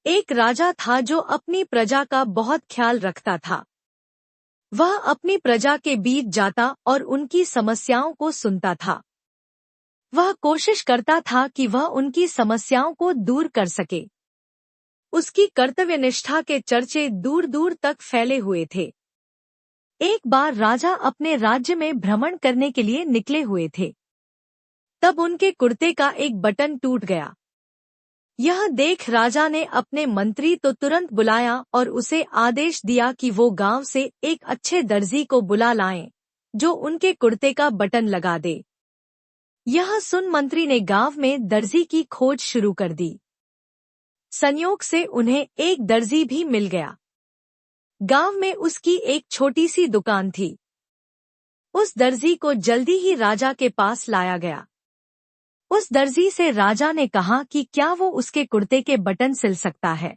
एक राजा था जो अपनी प्रजा का बहुत ख्याल रखता था। वह अपनी प्रजा के बीच जाता और उनकी समस्याओं को सुनता था। वह कोशिश करता था कि वह उनकी समस्याओं को दूर कर सके। उसकी कर्तव्यनिष्ठा के चर्चे दूर दूर तक फैले हुए थे। एक बार राजा अपने राज्य में भ्रमण करने के लिए निकले हुए थे। तब उनके कुर्ते का एक बटन टूट गया। यह देख राजा ने अपने मंत्री तो तुरंत बुलाया और उसे आदेश दिया कि वो गांव से एक अच्छे दर्जी को बुला लाएं, जो उनके कुर्ते का बटन लगा दे। यह सुन मंत्री ने गांव में दर्जी की खोज शुरू कर दी। संयोग से उन्हें एक दर्जी भी मिल गया। गांव में उसकी एक छोटी सी दुकान थी। उस दर्जी को जल्दी ही राजा के पास लाया गया। उस दर्जी से राजा ने कहा कि क्या वो उसके कुर्ते के बटन सिल सकता है।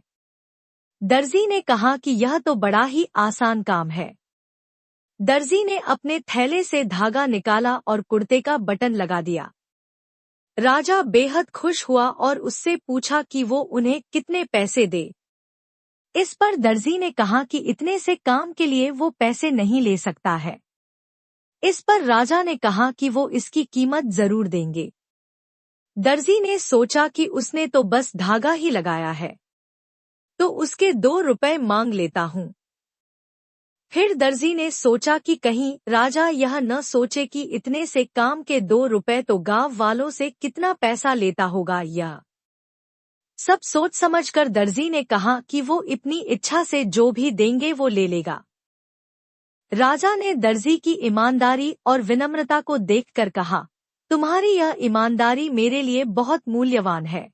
दर्जी ने कहा कि यह तो बड़ा ही आसान काम है। दर्जी ने अपने थैले से धागा निकाला और कुर्ते का बटन लगा दिया। राजा बेहद खुश हुआ और उससे पूछा कि वो उन्हें कितने पैसे दे। इस पर दर्जी ने कहा कि इतने से काम के लिए वो पैसे नहीं ले सकता है। इस पर राजा ने कहा कि वो इसकी कीमत जरूर देंगे। दर्जी ने सोचा कि उसने तो बस धागा ही लगाया है, तो उसके 2 रुपए मांग लेता हूँ। फिर दर्जी ने सोचा कि कहीं राजा यह न सोचे कि इतने से काम के 2 रुपए तो गांव वालों से कितना पैसा लेता होगा। यह सब सोच समझकर दर्जी ने कहा कि वो अपनी इच्छा से जो भी देंगे वो ले लेगा। राजा ने दर्जी की ईमानदारी और विनम्रता को देखकर कहा, तुम्हारी यह ईमानदारी मेरे लिए बहुत मूल्यवान है।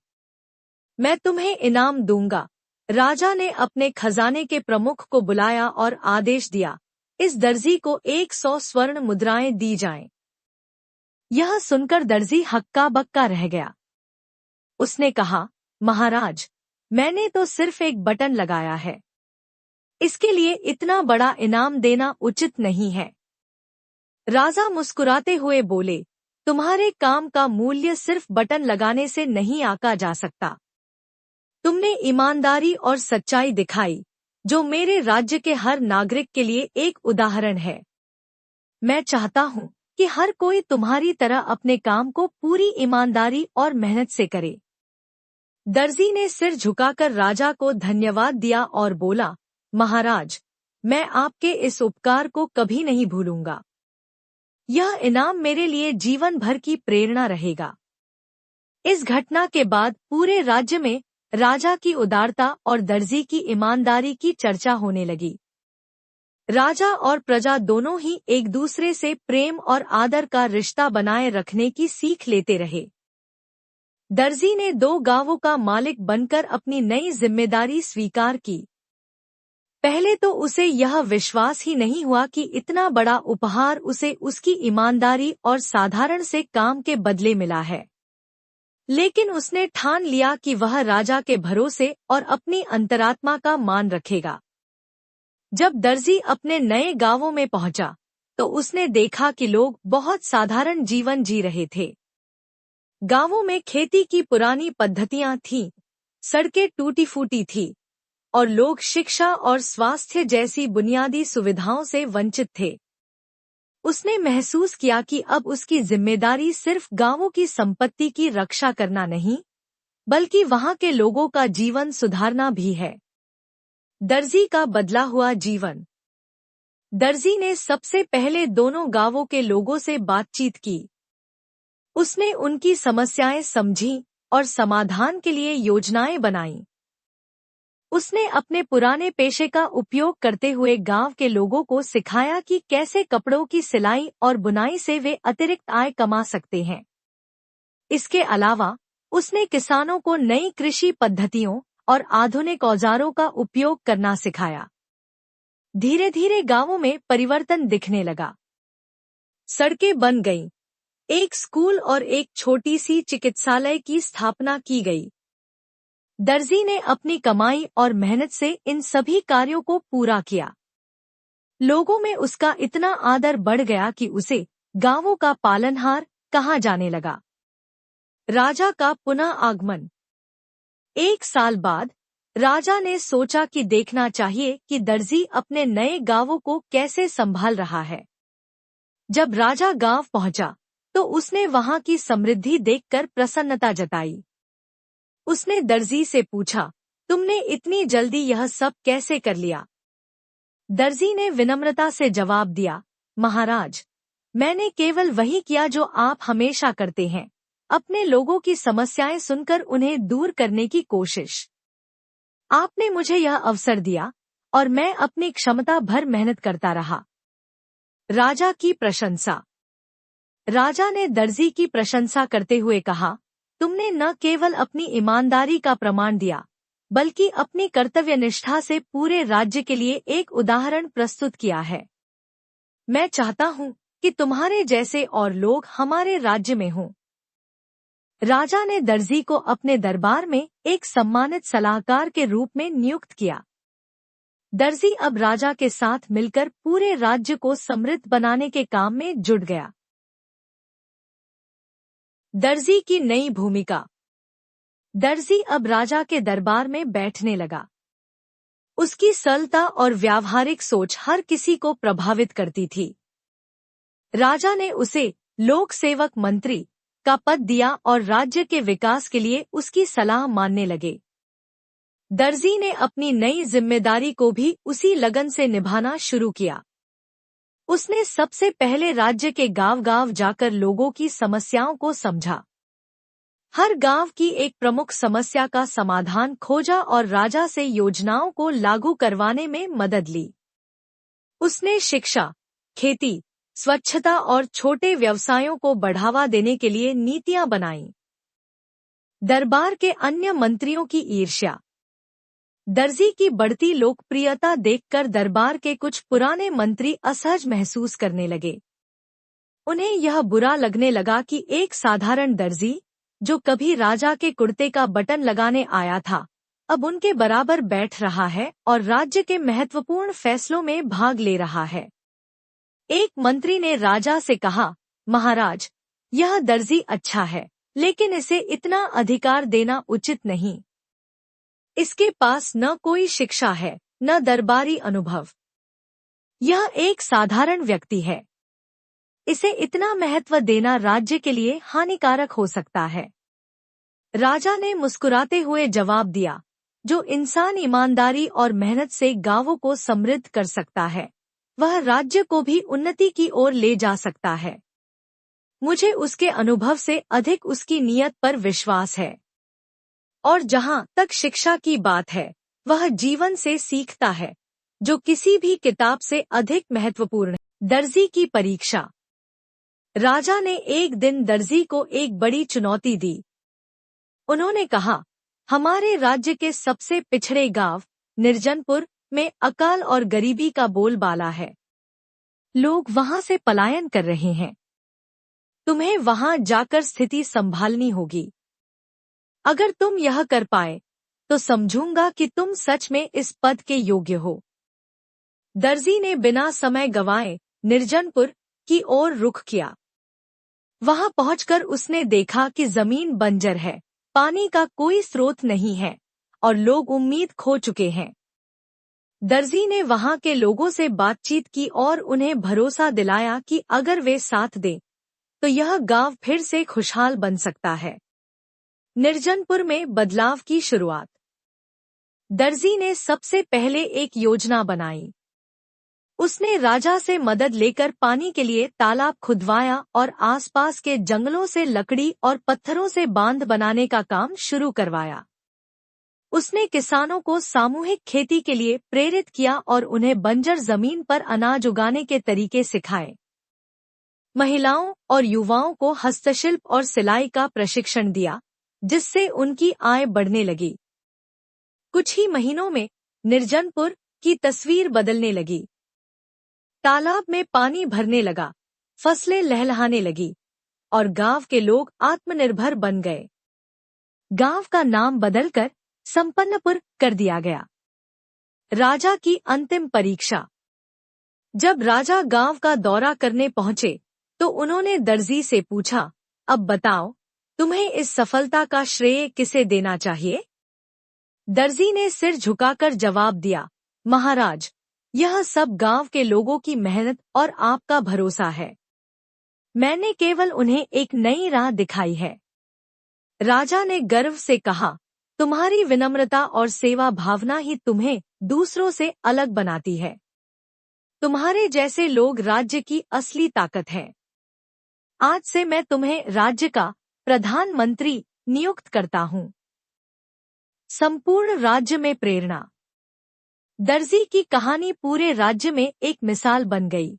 मैं तुम्हें इनाम दूंगा। राजा ने अपने खजाने के प्रमुख को बुलाया और आदेश दिया, इस दर्जी को 100 स्वर्ण मुद्राएं दी जाएं। यह सुनकर दर्जी हक्का बक्का रह गया। उसने कहा, महाराज, मैंने तो सिर्फ एक बटन लगाया है। इसके लिए इतना बड़ा इनाम देना उचित नहीं है। राजा मुस्कुराते हुए बोले, तुम्हारे काम का मूल्य सिर्फ बटन लगाने से नहीं आंका जा सकता। तुमने ईमानदारी और सच्चाई दिखाई, जो मेरे राज्य के हर नागरिक के लिए एक उदाहरण है। मैं चाहता हूँ कि हर कोई तुम्हारी तरह अपने काम को पूरी ईमानदारी और मेहनत से करे। दर्जी ने सिर झुकाकर राजा को धन्यवाद दिया और बोला, महाराज, मैं आपके इस उपकार को कभी नहीं भूलूंगा। यह इनाम मेरे लिए जीवन भर की प्रेरणा रहेगा। इस घटना के बाद पूरे राज्य में राजा की उदारता और दर्जी की ईमानदारी की चर्चा होने लगी। राजा और प्रजा दोनों ही एक दूसरे से प्रेम और आदर का रिश्ता बनाए रखने की सीख लेते रहे। दर्जी ने 2 गांवों का मालिक बनकर अपनी नई जिम्मेदारी स्वीकार की। पहले तो उसे यह विश्वास ही नहीं हुआ कि इतना बड़ा उपहार उसे उसकी ईमानदारी और साधारण से काम के बदले मिला है। लेकिन उसने ठान लिया कि वह राजा के भरोसे और अपनी अंतरात्मा का मान रखेगा। जब दर्जी अपने नए गांवों में पहुंचा, तो उसने देखा कि लोग बहुत साधारण जीवन जी रहे थे। गांवों में खेती की पुरानी पद्धतियां थीं, सड़कें टूटी-फूटी थीं, और लोग शिक्षा और स्वास्थ्य जैसी बुनियादी सुविधाओं से वंचित थे। उसने महसूस किया कि अब उसकी जिम्मेदारी सिर्फ गांवों की संपत्ति की रक्षा करना नहीं, बल्कि वहां के लोगों का जीवन सुधारना भी है। दर्जी का बदला हुआ जीवन। दर्जी ने सबसे पहले दोनों गांवों के लोगों से बातचीत की। उसने उनकी समस्याएं समझी और समाधान के लिए योजनाएं बनाईं। उसने अपने पुराने पेशे का उपयोग करते हुए गांव के लोगों को सिखाया कि कैसे कपड़ों की सिलाई और बुनाई से वे अतिरिक्त आय कमा सकते हैं। इसके अलावा उसने किसानों को नई कृषि पद्धतियों और आधुनिक औजारों का उपयोग करना सिखाया। धीरे धीरे गांवों में परिवर्तन दिखने लगा। सड़कें बन गईं, एक स्कूल और एक छोटी सी चिकित्सालय की स्थापना की गई। दर्जी ने अपनी कमाई और मेहनत से इन सभी कार्यों को पूरा किया। लोगों में उसका इतना आदर बढ़ गया कि उसे गांवों का पालनहार कहा जाने लगा। राजा का पुनः आगमन। 1 साल बाद राजा ने सोचा कि देखना चाहिए कि दर्जी अपने नए गांवों को कैसे संभाल रहा है। जब राजा गांव पहुंचा तो उसने वहां की समृद्धि देखकर प्रसन्नता जताई। उसने दर्जी से पूछा, तुमने इतनी जल्दी यह सब कैसे कर लिया? दर्जी ने विनम्रता से जवाब दिया, महाराज, मैंने केवल वही किया जो आप हमेशा करते हैं, अपने लोगों की समस्याएं सुनकर उन्हें दूर करने की कोशिश। आपने मुझे यह अवसर दिया और मैं अपनी क्षमता भर मेहनत करता रहा। राजा की प्रशंसा। राजा ने दर्जी की प्रशंसा करते हुए कहा, तुमने न केवल अपनी ईमानदारी का प्रमाण दिया, बल्कि अपनी कर्तव्यनिष्ठा से पूरे राज्य के लिए एक उदाहरण प्रस्तुत किया है। मैं चाहता हूँ कि तुम्हारे जैसे और लोग हमारे राज्य में हों। राजा ने दर्जी को अपने दरबार में एक सम्मानित सलाहकार के रूप में नियुक्त किया। दर्जी अब राजा के साथ मिलकर पूरे राज्य को समृद्ध बनाने के काम में जुट गया। दर्जी की नई भूमिका। दर्जी अब राजा के दरबार में बैठने लगा। उसकी सरलता और व्यावहारिक सोच हर किसी को प्रभावित करती थी। राजा ने उसे लोक सेवक मंत्री का पद दिया और राज्य के विकास के लिए उसकी सलाह मानने लगे। दर्जी ने अपनी नई जिम्मेदारी को भी उसी लगन से निभाना शुरू किया। उसने सबसे पहले राज्य के गांव-गांव जाकर लोगों की समस्याओं को समझा। हर गांव की एक प्रमुख समस्या का समाधान खोजा और राजा से योजनाओं को लागू करवाने में मदद ली। उसने शिक्षा, खेती, स्वच्छता और छोटे व्यवसायों को बढ़ावा देने के लिए नीतियां बनाईं। दरबार के अन्य मंत्रियों की ईर्ष्या। दर्जी की बढ़ती लोकप्रियता देखकर दरबार के कुछ पुराने मंत्री असहज महसूस करने लगे। उन्हें यह बुरा लगने लगा कि एक साधारण दर्जी, जो कभी राजा के कुर्ते का बटन लगाने आया था, अब उनके बराबर बैठ रहा है और राज्य के महत्वपूर्ण फैसलों में भाग ले रहा है। एक मंत्री ने राजा से कहा, महाराज, यह दर्जी अच्छा है, लेकिन इसे इतना अधिकार देना उचित नहीं। इसके पास न कोई शिक्षा है, न दरबारी अनुभव। यह एक साधारण व्यक्ति है। इसे इतना महत्व देना राज्य के लिए हानिकारक हो सकता है। राजा ने मुस्कुराते हुए जवाब दिया, जो इंसान ईमानदारी और मेहनत से गांवों को समृद्ध कर सकता है, वह राज्य को भी उन्नति की ओर ले जा सकता है। मुझे उसके अनुभव से अधिक उसकी नीयत पर विश्वास है। और जहां तक शिक्षा की बात है, वह जीवन से सीखता है, जो किसी भी किताब से अधिक महत्वपूर्ण है। दर्जी की परीक्षा। राजा ने एक दिन दर्जी को एक बड़ी चुनौती दी। उन्होंने कहा, हमारे राज्य के सबसे पिछड़े गांव निर्जनपुर में अकाल और गरीबी का बोलबाला है। लोग वहां से पलायन कर रहे हैं। तुम्हें वहां जाकर स्थिति संभालनी होगी। अगर तुम यह कर पाए तो समझूंगा कि तुम सच में इस पद के योग्य हो। दर्जी ने बिना समय गंवाए निर्जनपुर की ओर रुख किया। वहां पहुंचकर उसने देखा कि जमीन बंजर है, पानी का कोई स्रोत नहीं है और लोग उम्मीद खो चुके हैं। दर्जी ने वहां के लोगों से बातचीत की और उन्हें भरोसा दिलाया कि अगर वे साथ दें तो यह गांव फिर से खुशहाल बन सकता है। निर्जनपुर में बदलाव की शुरुआत। दर्जी ने सबसे पहले एक योजना बनाई। उसने राजा से मदद लेकर पानी के लिए तालाब खुदवाया और आसपास के जंगलों से लकड़ी और पत्थरों से बांध बनाने का काम शुरू करवाया। उसने किसानों को सामूहिक खेती के लिए प्रेरित किया और उन्हें बंजर जमीन पर अनाज उगाने के तरीके सिखाए। महिलाओं और युवाओं को हस्तशिल्प और सिलाई का प्रशिक्षण दिया, जिससे उनकी आय बढ़ने लगी। कुछ ही महीनों में निर्जनपुर की तस्वीर बदलने लगी। तालाब में पानी भरने लगा, फसलें लहलहाने लगी और गांव के लोग आत्मनिर्भर बन गए। गांव का नाम बदलकर संपन्नपुर कर दिया गया। राजा की अंतिम परीक्षा। जब राजा गांव का दौरा करने पहुंचे तो उन्होंने दर्जी से पूछा, अब बताओ, तुम्हें इस सफलता का श्रेय किसे देना चाहिए? दर्जी ने सिर झुकाकर जवाब दिया, महाराज, यह सब गांव के लोगों की मेहनत और आपका भरोसा है। मैंने केवल उन्हें एक नई राह दिखाई है। राजा ने गर्व से कहा, तुम्हारी विनम्रता और सेवा भावना ही तुम्हें दूसरों से अलग बनाती है। तुम्हारे जैसे लोग राज्य की असली ताकत हैं। आज से मैं तुम्हें राज्य का प्रधानमंत्री नियुक्त करता हूँ। संपूर्ण राज्य में प्रेरणा। दर्जी की कहानी पूरे राज्य में एक मिसाल बन गई।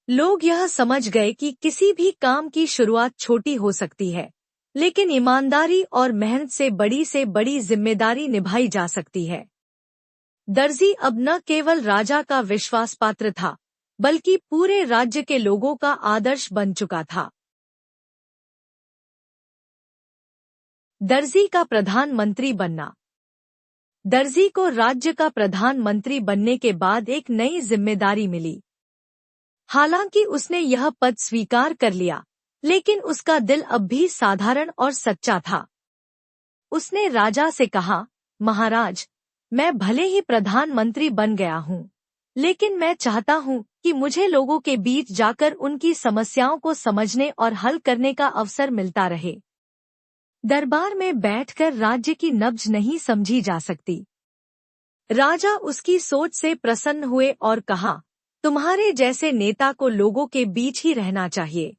लोग यह समझ गए कि किसी भी काम की शुरुआत छोटी हो सकती है, लेकिन ईमानदारी और मेहनत से बड़ी जिम्मेदारी निभाई जा सकती है। दर्जी अब न केवल राजा का विश्वास पात्र था, बल्कि पूरे राज्य के लोगों का आदर्श बन चुका था। दर्जी का प्रधानमंत्री बनना। दर्जी को राज्य का प्रधानमंत्री बनने के बाद एक नई जिम्मेदारी मिली। हालांकि उसने यह पद स्वीकार कर लिया, लेकिन उसका दिल अब भी साधारण और सच्चा था। उसने राजा से कहा, महाराज, मैं भले ही प्रधानमंत्री बन गया हूँ, लेकिन मैं चाहता हूँ कि मुझे लोगों के बीच जाकर उनकी समस्याओं को समझने और हल करने का अवसर मिलता रहे। दरबार में बैठकर राज्य की नब्ज नहीं समझी जा सकती। राजा उसकी सोच से प्रसन्न हुए और कहा, तुम्हारे जैसे नेता को लोगों के बीच ही रहना चाहिए।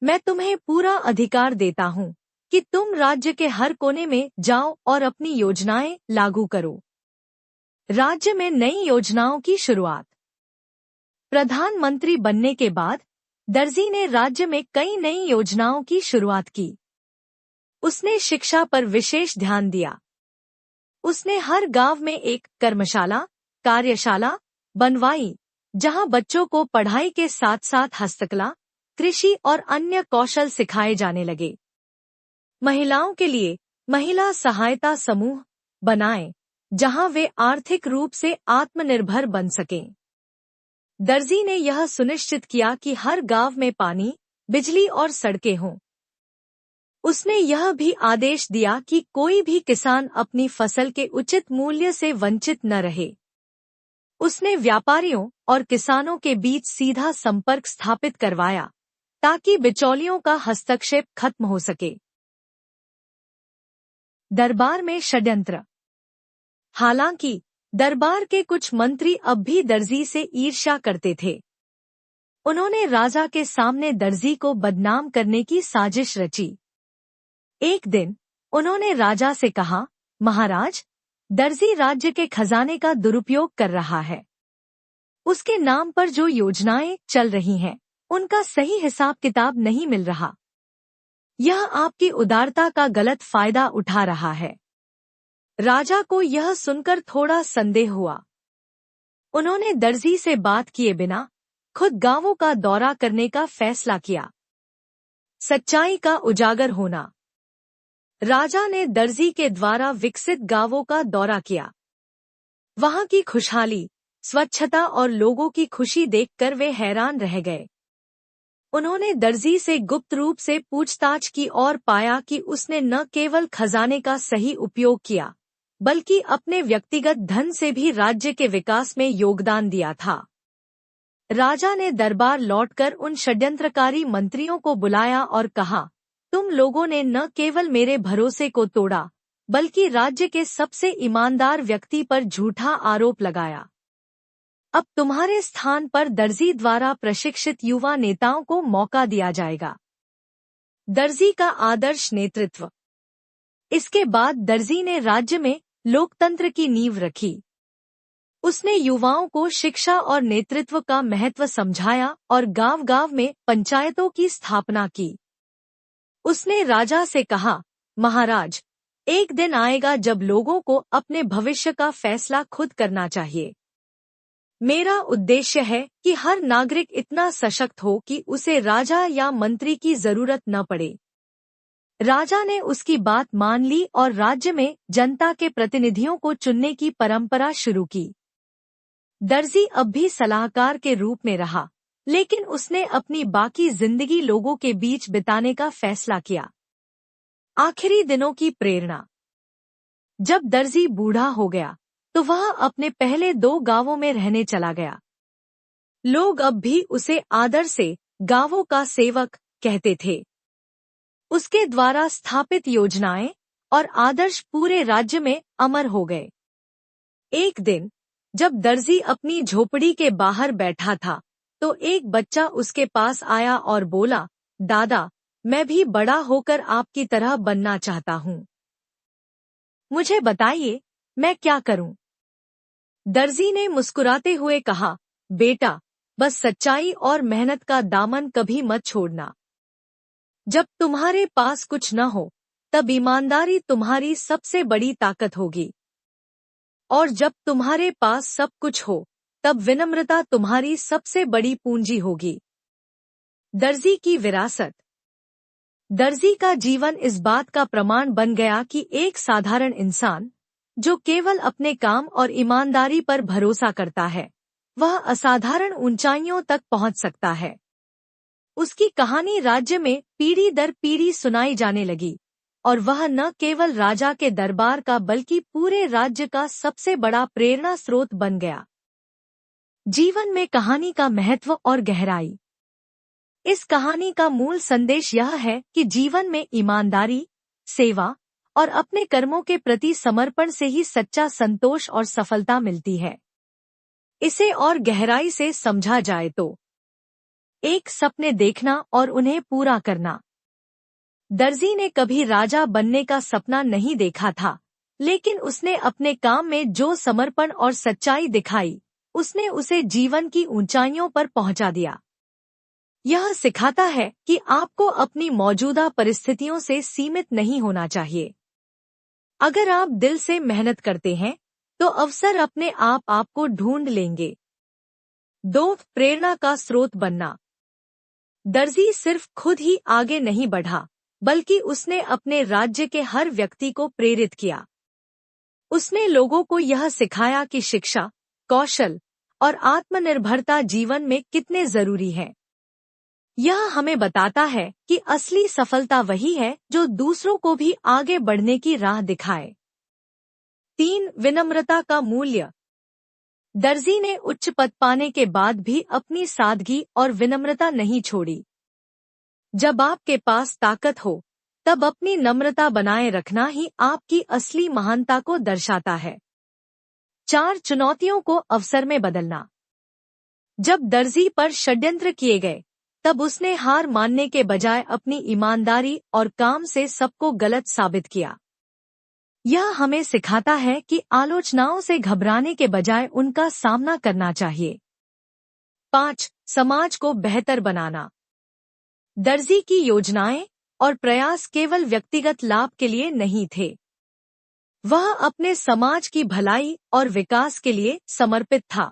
मैं तुम्हें पूरा अधिकार देता हूँ कि तुम राज्य के हर कोने में जाओ और अपनी योजनाएं लागू करो। राज्य में नई योजनाओं की शुरुआत। प्रधानमंत्री बनने के बाद दर्जी ने राज्य में कई नई योजनाओं की शुरुआत की। उसने शिक्षा पर विशेष ध्यान दिया। उसने हर गांव में एक कर्मशाला, कार्यशाला बनवाई, जहां बच्चों को पढ़ाई के साथ साथ हस्तकला, कृषि और अन्य कौशल सिखाए जाने लगे। महिलाओं के लिए महिला सहायता समूह बनाए, जहां वे आर्थिक रूप से आत्मनिर्भर बन सकें। दर्जी ने यह सुनिश्चित किया कि हर गांव में पानी, बिजली और सड़कें हों। उसने यह भी आदेश दिया कि कोई भी किसान अपनी फसल के उचित मूल्य से वंचित न रहे। उसने व्यापारियों और किसानों के बीच सीधा संपर्क स्थापित करवाया, ताकि बिचौलियों का हस्तक्षेप खत्म हो सके। दरबार में षड्यंत्र। हालांकि दरबार के कुछ मंत्री अब भी दर्जी से ईर्ष्या करते थे। उन्होंने राजा के सामने दर्जी को बदनाम करने की साजिश रची। एक दिन उन्होंने राजा से कहा, महाराज, दर्जी राज्य के खजाने का दुरुपयोग कर रहा है। उसके नाम पर जो योजनाएं चल रही हैं, उनका सही हिसाब किताब नहीं मिल रहा। यह आपकी उदारता का गलत फायदा उठा रहा है। राजा को यह सुनकर थोड़ा संदेह हुआ। उन्होंने दर्जी से बात किए बिना खुद गांवों का दौरा करने का फैसला किया। सच्चाई का उजागर होना। राजा ने दर्जी के द्वारा विकसित गांवों का दौरा किया। वहां की खुशहाली, स्वच्छता और लोगों की खुशी देखकर वे हैरान रह गए। उन्होंने दर्जी से गुप्त रूप से पूछताछ की और पाया कि उसने न केवल खजाने का सही उपयोग किया, बल्कि अपने व्यक्तिगत धन से भी राज्य के विकास में योगदान दिया था। राजा ने दरबार लौटकर उन षड्यंत्रकारी मंत्रियों को बुलाया और कहा, तुम लोगों ने न केवल मेरे भरोसे को तोड़ा, बल्कि राज्य के सबसे ईमानदार व्यक्ति पर झूठा आरोप लगाया। अब तुम्हारे स्थान पर दर्जी द्वारा प्रशिक्षित युवा नेताओं को मौका दिया जाएगा। दर्जी का आदर्श नेतृत्व। इसके बाद दर्जी ने राज्य में लोकतंत्र की नींव रखी। उसने युवाओं को शिक्षा और नेतृत्व का महत्व समझाया और गांव-गांव में पंचायतों की स्थापना की। उसने राजा से कहा, महाराज, एक दिन आएगा जब लोगों को अपने भविष्य का फैसला खुद करना चाहिए। मेरा उद्देश्य है कि हर नागरिक इतना सशक्त हो कि उसे राजा या मंत्री की जरूरत न पड़े। राजा ने उसकी बात मान ली और राज्य में जनता के प्रतिनिधियों को चुनने की परंपरा शुरू की। दर्जी अब भी सलाहकार के रूप में रहा, लेकिन उसने अपनी बाकी जिंदगी लोगों के बीच बिताने का फैसला किया। आखिरी दिनों की प्रेरणा। जब दर्जी बूढ़ा हो गया तो वह अपने पहले 2 गांवों में रहने चला गया। लोग अब भी उसे आदर से गांवों का सेवक कहते थे। उसके द्वारा स्थापित योजनाएं और आदर्श पूरे राज्य में अमर हो गए। एक दिन जब दर्जी अपनी झोपड़ी के बाहर बैठा था तो एक बच्चा उसके पास आया और बोला, दादा, मैं भी बड़ा होकर आपकी तरह बनना चाहता हूँ। मुझे बताइए, मैं क्या करूँ? दर्जी ने मुस्कुराते हुए कहा, बेटा, बस सच्चाई और मेहनत का दामन कभी मत छोड़ना। जब तुम्हारे पास कुछ न हो तब ईमानदारी तुम्हारी सबसे बड़ी ताकत होगी, और जब तुम्हारे पास सब कुछ हो तब विनम्रता तुम्हारी सबसे बड़ी पूंजी होगी। दर्जी की विरासत। दर्जी का जीवन इस बात का प्रमाण बन गया कि एक साधारण इंसान जो केवल अपने काम और ईमानदारी पर भरोसा करता है, वह असाधारण ऊंचाइयों तक पहुंच सकता है। उसकी कहानी राज्य में पीढ़ी दर पीढ़ी सुनाई जाने लगी और वह न केवल राजा के दरबार का बल्कि पूरे राज्य का सबसे बड़ा प्रेरणा स्रोत बन गया। जीवन में कहानी का महत्व और गहराई। इस कहानी का मूल संदेश यह है कि जीवन में ईमानदारी, सेवा और अपने कर्मों के प्रति समर्पण से ही सच्चा संतोष और सफलता मिलती है। इसे और गहराई से समझा जाए तो एक, सपने देखना और उन्हें पूरा करना। दर्जी ने कभी राजा बनने का सपना नहीं देखा था, लेकिन उसने अपने काम में जो समर्पण और सच्चाई दिखाई, उसने उसे जीवन की ऊंचाइयों पर पहुंचा दिया। यह सिखाता है कि आपको अपनी मौजूदा परिस्थितियों से सीमित नहीं होना चाहिए। अगर आप दिल से मेहनत करते हैं तो अवसर अपने आप आपको ढूंढ लेंगे। 2, प्रेरणा का स्रोत बनना। दर्जी सिर्फ खुद ही आगे नहीं बढ़ा, बल्कि उसने अपने राज्य के हर व्यक्ति को प्रेरित किया। उसने लोगों को यह सिखाया कि शिक्षा, कौशल और आत्मनिर्भरता जीवन में कितने जरूरी है। यह हमें बताता है कि असली सफलता वही है जो दूसरों को भी आगे बढ़ने की राह दिखाए। 3, विनम्रता का मूल्य। दर्जी ने उच्च पद पाने के बाद भी अपनी सादगी और विनम्रता नहीं छोड़ी। जब आपके पास ताकत हो तब अपनी नम्रता बनाए रखना ही आपकी असली महानता को दर्शाता है। 4, चुनौतियों को अवसर में बदलना। जब दर्जी पर षड्यंत्र किए गए तब उसने हार मानने के बजाय अपनी ईमानदारी और काम से सबको गलत साबित किया। यह हमें सिखाता है कि आलोचनाओं से घबराने के बजाय उनका सामना करना चाहिए। 5, समाज को बेहतर बनाना। दर्जी की योजनाएं और प्रयास केवल व्यक्तिगत लाभ के लिए नहीं थे। वह अपने समाज की भलाई और विकास के लिए समर्पित था।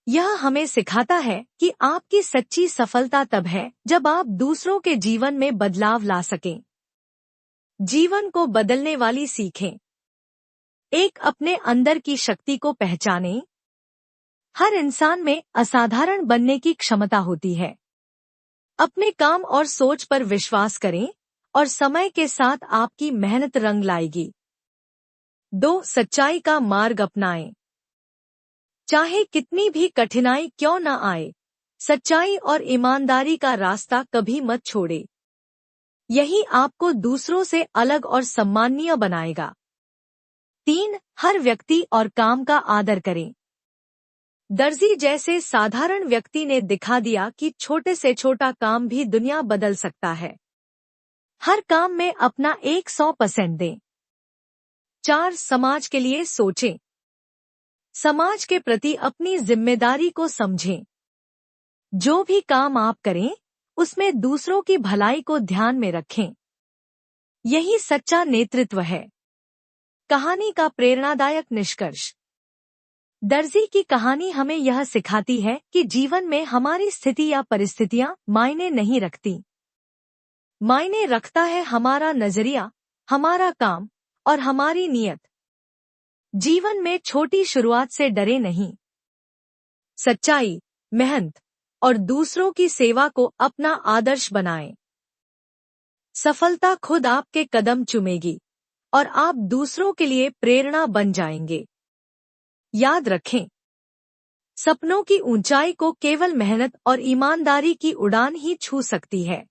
यह हमें सिखाता है कि आपकी सच्ची सफलता तब है जब आप दूसरों के जीवन में बदलाव ला सकें। जीवन को बदलने वाली सीखें। 1, अपने अंदर की शक्ति को पहचानें। हर इंसान में असाधारण बनने की क्षमता होती है। अपने काम और सोच पर विश्वास करें और समय के साथ आपकी मेहनत रंग लाएगी। 2, सच्चाई का मार्ग अपनाएं। चाहे कितनी भी कठिनाई क्यों न आए, सच्चाई और ईमानदारी का रास्ता कभी मत छोड़े। यही आपको दूसरों से अलग और सम्माननीय बनाएगा। 3, हर व्यक्ति और काम का आदर करें। दर्जी जैसे साधारण व्यक्ति ने दिखा दिया कि छोटे से छोटा काम भी दुनिया बदल सकता है। हर काम में अपना 100% दें। 4, समाज के लिए सोचें। समाज के प्रति अपनी जिम्मेदारी को समझें। जो भी काम आप करें, उसमें दूसरों की भलाई को ध्यान में रखें। यही सच्चा नेतृत्व है। कहानी का प्रेरणादायक निष्कर्ष। दर्जी की कहानी हमें यह सिखाती है कि जीवन में हमारी स्थिति या परिस्थितियां मायने नहीं रखती। मायने रखता है हमारा नजरिया, हमारा काम और हमारी नीयत। जीवन में छोटी शुरुआत से डरे नहीं। सच्चाई, मेहनत और दूसरों की सेवा को अपना आदर्श बनाएं। सफलता खुद आपके कदम चूमेगी और आप दूसरों के लिए प्रेरणा बन जाएंगे। याद रखें, सपनों की ऊंचाई को केवल मेहनत और ईमानदारी की उड़ान ही छू सकती है।